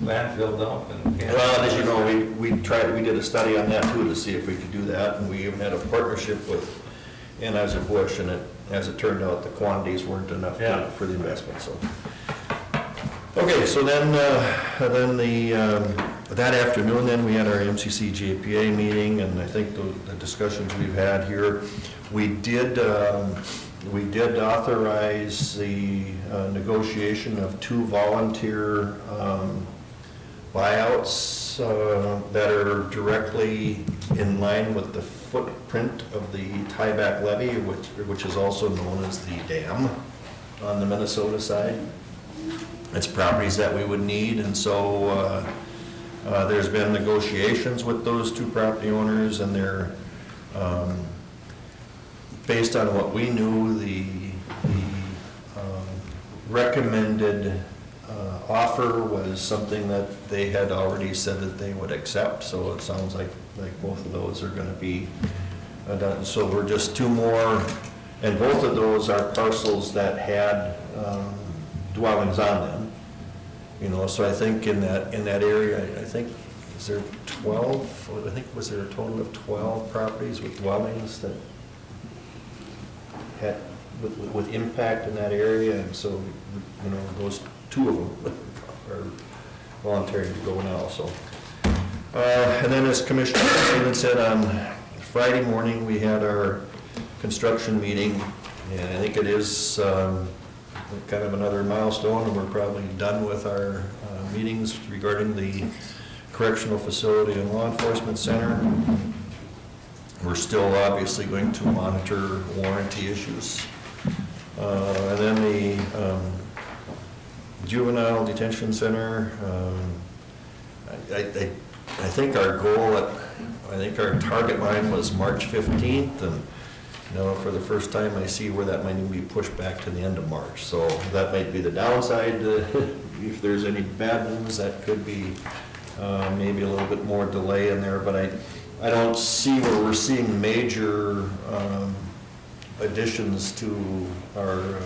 landfill dump and. Well, as you know, we did a study on that too to see if we could do that, and we even had a partnership with Anheuser-Busch, and as it turned out, the quantities weren't enough for the investment, so. Okay, so then that afternoon, then we had our MCC JPA meeting, and I think the discussions we've had here, we did authorize the negotiation of 2 volunteer buyouts that are directly in line with the footprint of the tieback levee, which is also known as the dam on the Minnesota side. It's properties that we would need, and so there's been negotiations with those 2 property owners, and they're, based on what we knew, the recommended offer was something that they had already said that they would accept, so it sounds like both of those are going to be done. So we're just 2 more, and both of those are parcels that had dwellings on them. So I think in that area, I think, is there 12? I think, was there a total of 12 properties with dwellings that had, with impact in that area? And so, those 2 of them are volunteering to go now, so. And then as Commissioner David said, on Friday morning, we had our construction meeting, and I think it is kind of another milestone, and we're probably done with our meetings regarding the correctional facility and law enforcement center. We're still obviously going to monitor warranty issues. And then the juvenile detention center, I think our our target line was March 15th, and for the first time, I see where that might even be pushed back to the end of March. So that might be the downside. If there's any bad news, that could be maybe a little bit more delay in there. But I don't see where we're seeing major additions to our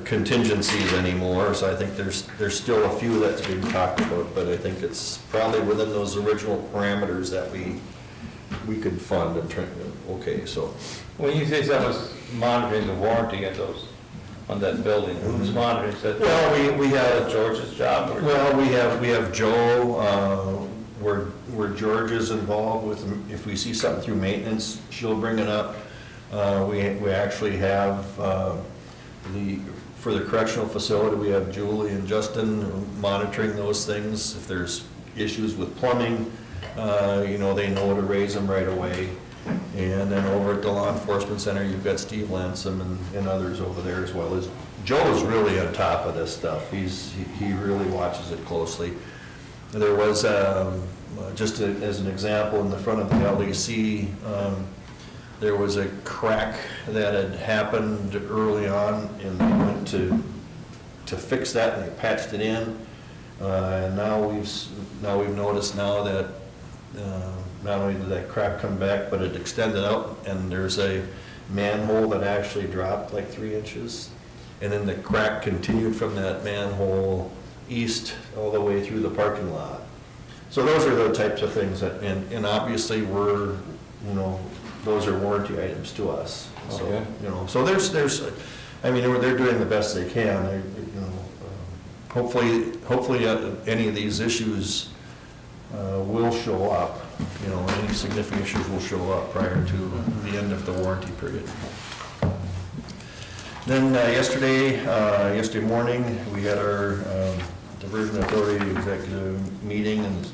contingencies anymore. So I think there's still a few that's being talked about, but I think it's probably within those original parameters that we we could fund and, okay, so. When you say someone's monitoring the warranty at those, on that building, who's monitoring, is that? Well, we have, George's job? Or- well, we have Joe, where George is involved with, if we see something through maintenance, she'll bring it up. We actually have, for the correctional facility, we have Julie and Justin monitoring those things. If there's issues with plumbing, you know, they know to raise them right away. And then over at the Law Enforcement Center, you've got Steve Lansom and others over there as well. Joe's really on top of this stuff. He really watches it closely. There was, just as an example, in the front of the LEC, there was a crack that had happened early on, and they went to fix that, and they patched it in. And now we've noticed now that not only did that crack come back, but it extended out, and there's a manhole that actually dropped like 3 inches. And then the crack continued from that manhole east all the way through the parking lot. So those are the types of things that, and obviously we're, you know, those are warranty items to us. So, Okay. you know, so there's, I mean, they're doing the best they can. You know, hopefully any of these issues will show up. You know, any significant issues will show up prior to the end of the warranty period. Then yesterday morning, we had our Diversion Authority Executive meeting and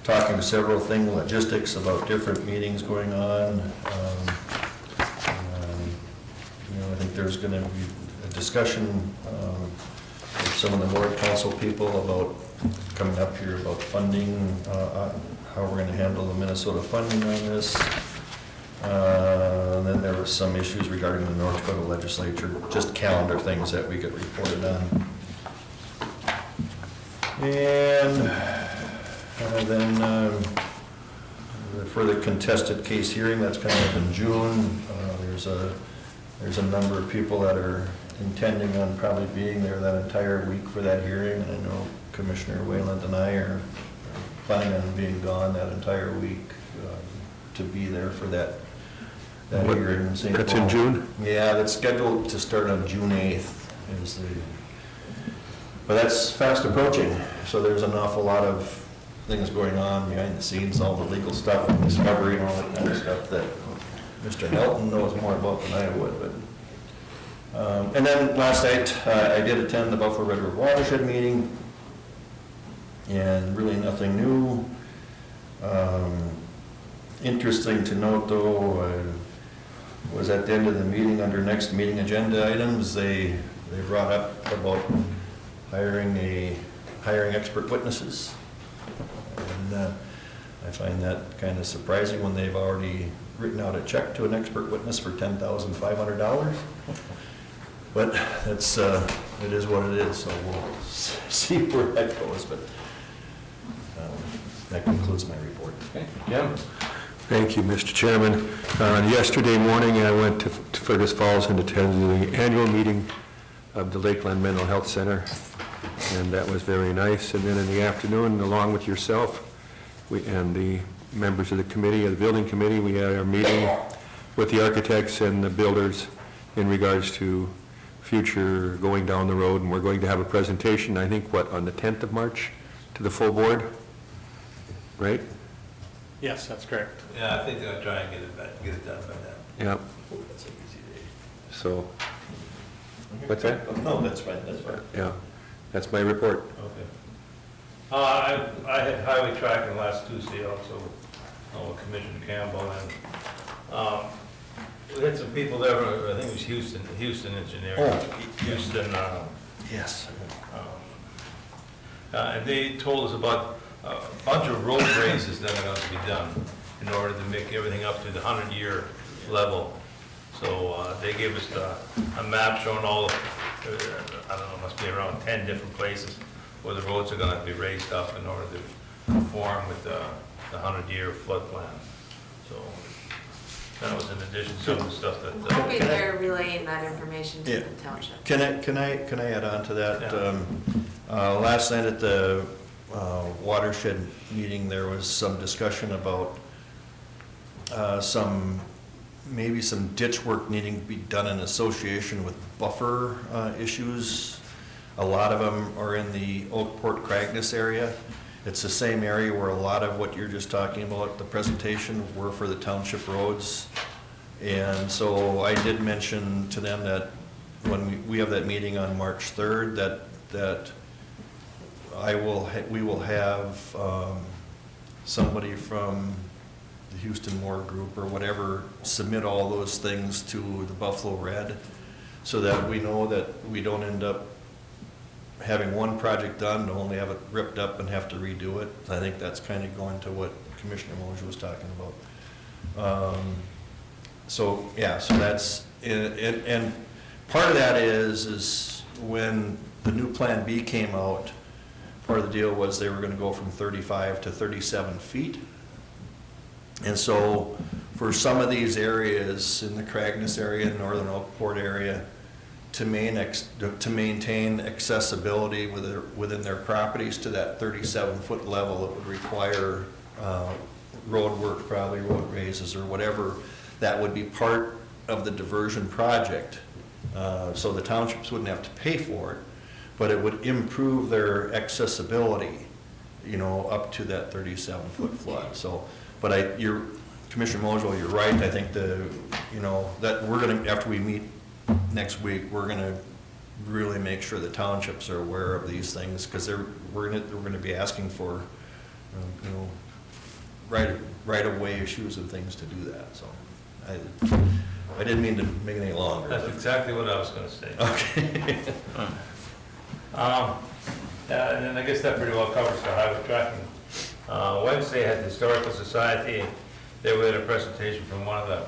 talking to several things, logistics about different meetings going on. You know, I think there's going to be a discussion with some of the board council people about coming up here about funding, how we're going to handle the Minnesota funding on this. And then there were some issues regarding the North Dakota legislature, just calendar things that we get reported on. And then for the contested case hearing, that's coming up in June. There's a number of people that are intending on probably being there that entire week for that hearing. And I know Commissioner Wayland and I are planning on being gone that entire week to be there for that hearing in St. Paul. That's in June? Yeah, that's scheduled to start on June 8th. But that's fast approaching, so there's an awful lot of things going on behind the scenes, all the legal stuff, and discovery and all that kind of stuff that Mr. Nelton knows more about than I would. But and then last night, I did attend the Buffalo Red River Watershed meeting, and really nothing new. Interesting to note, though, was at the end of the meeting, under next meeting agenda items, they brought up about hiring expert witnesses. And I find that kind of surprising when they've already written out a check to an expert witness for $10,500. But that's, it is what it is, so we'll see where that goes. But that concludes my report. Okay, Jim? Thank you, Mr. Chairman. Yesterday morning, I went to Fergus Falls and attended the annual meeting of the Lakeland Mental Health Center, and that was very nice. And then in the afternoon, along with yourself and the members of the committee, of the building committee, we had our meeting with the architects and the builders in regards to future going down the road, and we're going to have a presentation, I think, on the 10th of March to the full board, right? Yes, that's correct. Yeah, I think they'll try and get it done by then. Yeah. That's an easy day. So, what's that? No, that's fine, that's fine. Yeah, that's my report. Okay. I had highway tracking last Tuesday also, with Commissioner Campbell, and we had some people there, I think it was Houston Engineering. Oh. Houston, Yes. and they told us about a bunch of road raises that are going to be done in order to make everything up to the 100-year level. So they gave us a map showing all, I don't know, must be around 10 different places where the roads are going to be raised up in order to conform with the 100-year flood plan. So that was in addition to some of the stuff that. Hopefully they're relaying that information to the township. Can I add on to that? Yeah. Last night at the watershed meeting, there was some discussion about maybe some ditch work needing to be done in association with buffer issues. A lot of them are in the Oakport Cragness area. It's the same area where a lot of what you're just talking about, the presentation, were for the township roads. And so I did mention to them that when we have that meeting on March 3rd, that we will have somebody from the Houston Moore Group or whatever submit all those things to the Buffalo Red, so that we know that we don't end up having one project done, to only have it ripped up and have to redo it. I think that's kind of going to what Commissioner Mosher was talking about. So that's, and part of that is when the new Plan B came out, part of the deal was they were gonna go from 35 to 37 feet. And so for some of these areas in the Cragness area, northern Oakport area, to maintain accessibility within their properties to that 37-foot level, it would require road work, probably road raises or whatever. That would be part of the diversion project. So the townships wouldn't have to pay for it, but it would improve their accessibility, up to that 37-foot flood. So, but Commissioner Mojo, you're right. I think that we're gonna, after we meet next week, we're gonna really make sure the townships are aware of these things, because we're gonna be asking for, right-of-way issues and things to do that. So, I didn't mean to make it any longer. That's exactly what I was gonna say. Okay. And then I guess that pretty well covers the highway tracking. Wednesday had the Historical Society. They had a presentation from one of the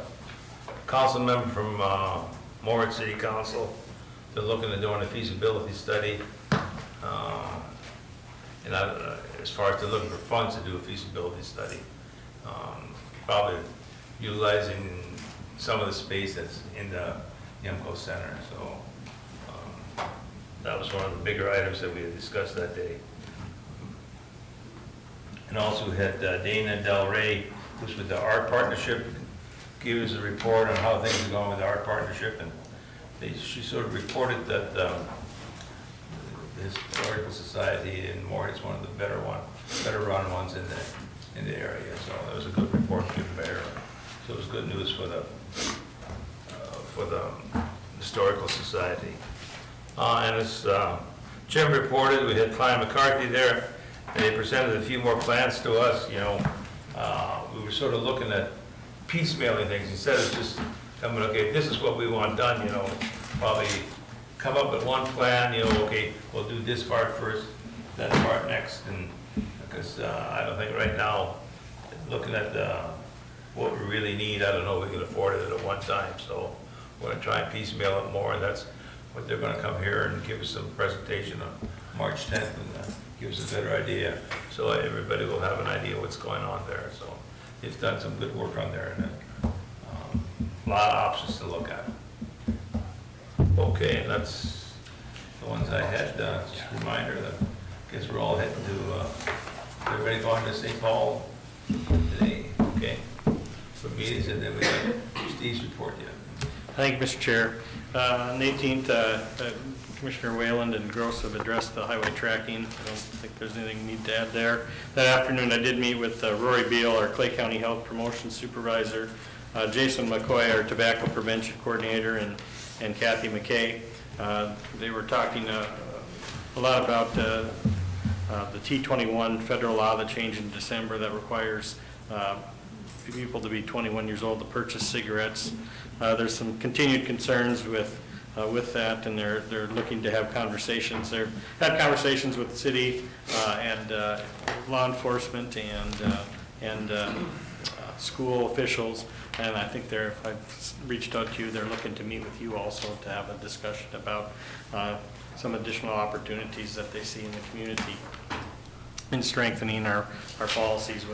council members from Moritz City Council. They're looking at doing a feasibility study. And as far as they're looking for funds to do a feasibility study, probably utilizing some of the space that's in the Yemco Center. So that was one of the bigger items that we had discussed that day. And also we had Dana Del Rey, who's with the Art Partnership, give us a report on how things are going with the Art Partnership. And she sort of reported that the Historical Society in Moore is one of the better run ones in the area. So that was a good report given by her. So it was good news for the Historical Society. And as Jim reported, we had Klein McCarthy there, and they presented a few more plans to us. We were sort of looking at piecemealing things instead of just coming, okay, this is what we want done, probably come up with one plan, okay, we'll do this part first, that part next, and because I don't think right now, looking at what we really need, I don't know if we can afford it at one time, so we're going to try and piecemeal it more, and that's what they're going to come here and give us some presentation on March 10th, and give us a better idea, so everybody will have an idea what's going on there. So they've done some good work on there, and a lot of options to look at. Okay, and that's the ones I had. Just a reminder that I guess we're all heading to, everybody going to St. Paul today, okay? For meetings, and then we have Steve's report yet. Thank you, Mr. Chair. On the 18th, Commissioner Wayland and Gross have addressed the highway tracking. I don't think there's anything we need to add there. That afternoon, I did meet with Rory Beal, our Clay County Health Promotion Supervisor, Jason McCoy, our Tobacco Prevention Coordinator, and Kathy McKay. They were talking a lot about the T21 federal law that changed in December that requires people to be 21 years old to purchase cigarettes. There's some continued concerns with that, and they're looking to have conversations. They've had conversations with the city and law enforcement and school officials, and I think if I've reached out to you, they're looking to meet with you also to have a discussion about some additional opportunities that they see in the community in strengthening our policies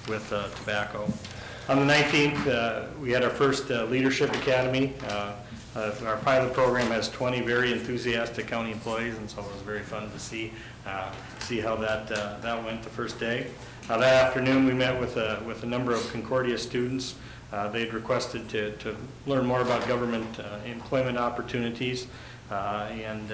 with tobacco. On the 19th, we had our first Leadership Academy. Our pilot program has 20 very enthusiastic county employees, and so it was very fun to see how that went the first day. That afternoon, we met with a number of Concordia students. They'd requested to learn more about government employment opportunities, and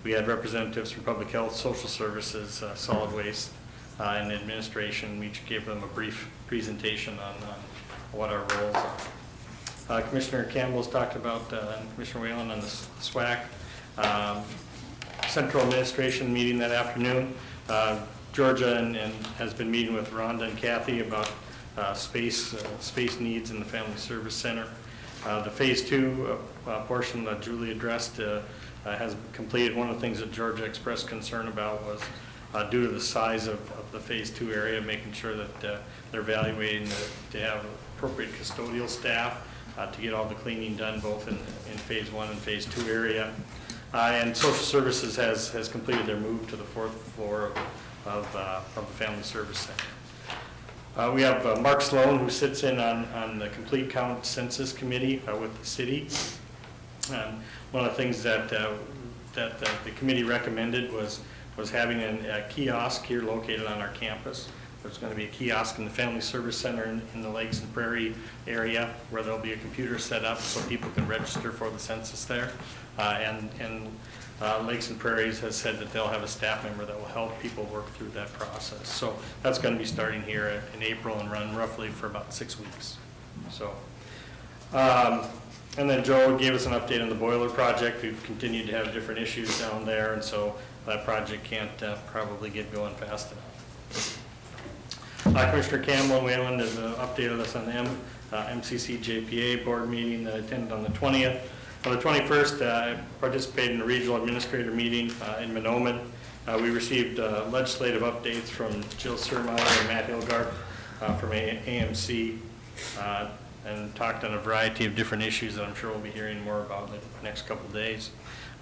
we had representatives from Public Health, Social Services, Solid Waste, and Administration. We each gave them a brief presentation on what our roles are. Commissioner Campbell's talked about, and Commissioner Whalen on the SWAC. Central Administration meeting that afternoon. Georgia and has been meeting with Rhonda and Kathy about space needs in the Family Service Center. The Phase 2 portion that Julie addressed has completed. One of the things that Georgia expressed concern about was due to the size of the Phase 2 area, making sure that they're evaluating to have appropriate custodial staff to get all the cleaning done both in Phase 1 and Phase 2 area. And Social Services has completed their move to the 4th floor of the Family Service Center. We have Mark Sloan, who sits in on the Complete Count Census Committee with the city. And one of the things that the committee recommended was having a kiosk here located on our campus. There's going to be a kiosk in the Family Service Center in the Lakes and Prairie area where there'll be a computer set up so people can register for the census there. And Lakes and Prairies has said that they'll have a staff member that will help people work through that process. So that's going to be starting here in April and run roughly for about 6 weeks. So, and then Joe gave us an update on the boiler project. We've continued to have different issues down there, and so that project can't probably get going fast enough. Commissioner Campbell and Whalen has updated us on the MCC JPA board meeting that I attended on the 20th. On the 21st, I participated in a regional administrator meeting in Mahnomen. We received legislative updates from Jill Surmeyer and Matt Hilgard from AMC and talked on a variety of different issues that I'm sure we'll be hearing more about in the next couple of days.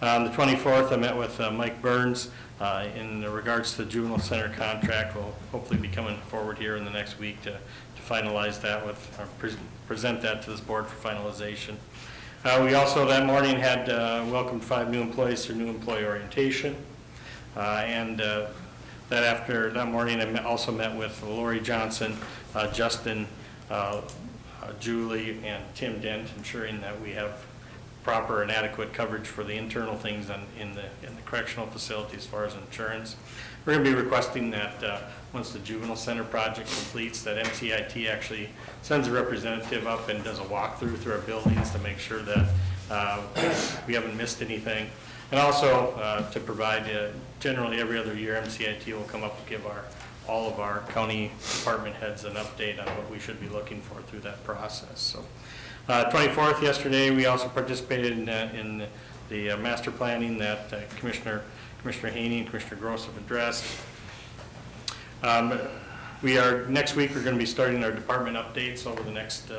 On the 24th, I met with Mike Burns in regards to the juvenile center contract. We'll hopefully be coming forward here in the next week to finalize that present that to this board for finalization. We also that morning had welcomed 5 new employees through new employee orientation. And that morning I also met with Lori Johnson, Justin, Julie, and Tim Dent, ensuring that we have proper and adequate coverage for the internal things in the correctional facility as far as insurance. We're going to be requesting that once the juvenile center project completes, that MCIT actually sends a representative up and does a walkthrough through our buildings to make sure that we haven't missed anything. And also to provide, generally every other year, MCIT will come up and give all of our county department heads an update on what we should be looking for through that process. So, 24th, yesterday, we also participated in the master planning that Commissioner Haney and Commissioner Gross have addressed. Next week, we're going to be starting our department updates over the next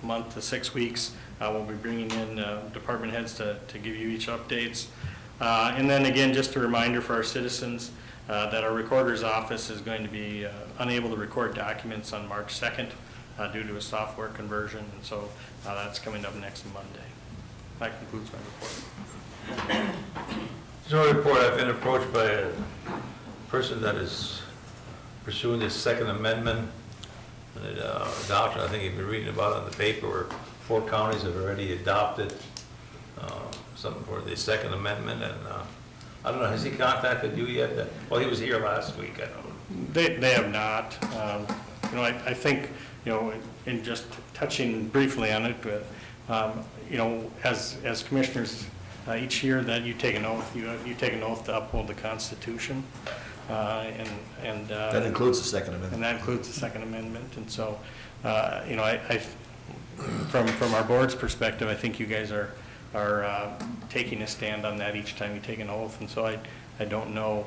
month to 6 weeks. We'll be bringing in department heads to give you each updates. And then again, just a reminder for our citizens that our recorder's office is going to be unable to record documents on March 2nd due to a software conversion, and so that's coming up next Monday. That concludes my report. So report, I've been approached by a person that is pursuing this Second Amendment adoption. I think you've been reading about it in the paper where 4 counties have already adopted something for the Second Amendment, and I don't know, has he contacted you yet? Well, he was here last week, I know. They have not. I think, in just touching briefly on it, as commissioners, each year that you take an oath, you take an oath to uphold the Constitution, and That includes the Second Amendment. And that includes the Second Amendment, and so, from our board's perspective, I think you guys are taking a stand on that each time you take an oath, and so I don't know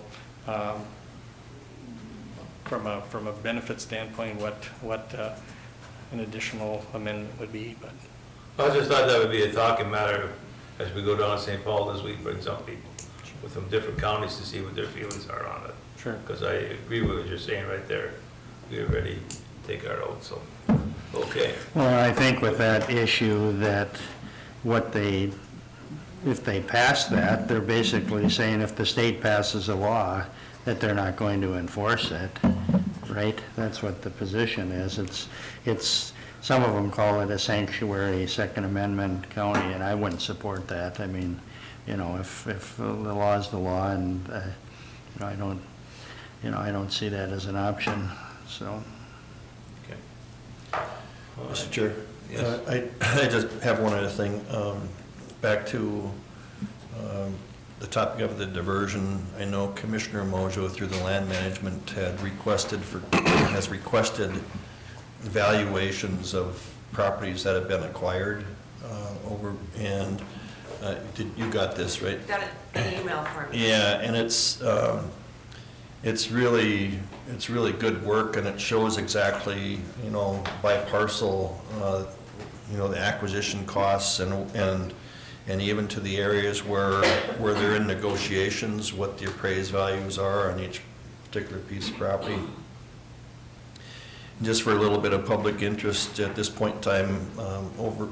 from a benefit standpoint what an additional amendment would be, but. I just thought that would be a talking matter as we go down to St. Paul this week, bring some people from different counties to see what their feelings are on it. Sure. Because I agree with what you're saying right there. We already take our oath, so, okay. Well, I think with that issue that if they pass that, they're basically saying if the state passes a law, that they're not going to enforce it. right? That's what the position is. It's, some of them call it a sanctuary Second Amendment county, and I wouldn't support that. I mean, you know, if the law is the law, and, I don't see that as an option, so. Okay. Mr. Chair? Yes. I just have one other thing. Back to the topic of the diversion, I know Commissioner Mojo through the land management has requested valuations of properties that have been acquired and you got this, right? Got an email from me. Yeah, and it's really good work, and it shows exactly, by parcel, the acquisition costs and even to the areas where they're in negotiations, what the appraised values are on each particular piece of property. Just for a little bit of public interest at this point in time,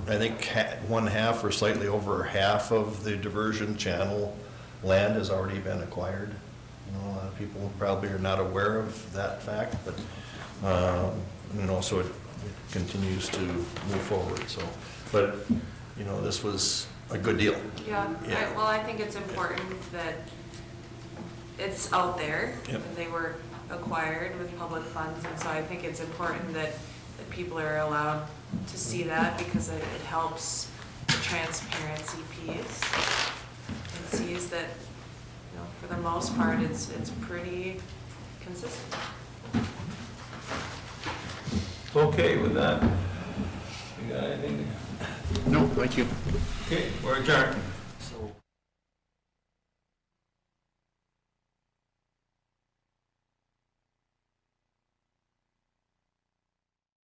I think one half or slightly over half of the diversion channel land has already been acquired. A lot of people probably are not aware of that fact, but, so it continues to move forward, so. But, this was a good deal. Yeah, Yeah. I think it's important that it's out there. Yep. And they were acquired with public funds, and so I think it's important that people are allowed to see that, because it helps the transparency piece, and sees that, for the most part, it's pretty consistent. Okay, with that, you got anything? No, thank you. Okay, we're adjourned.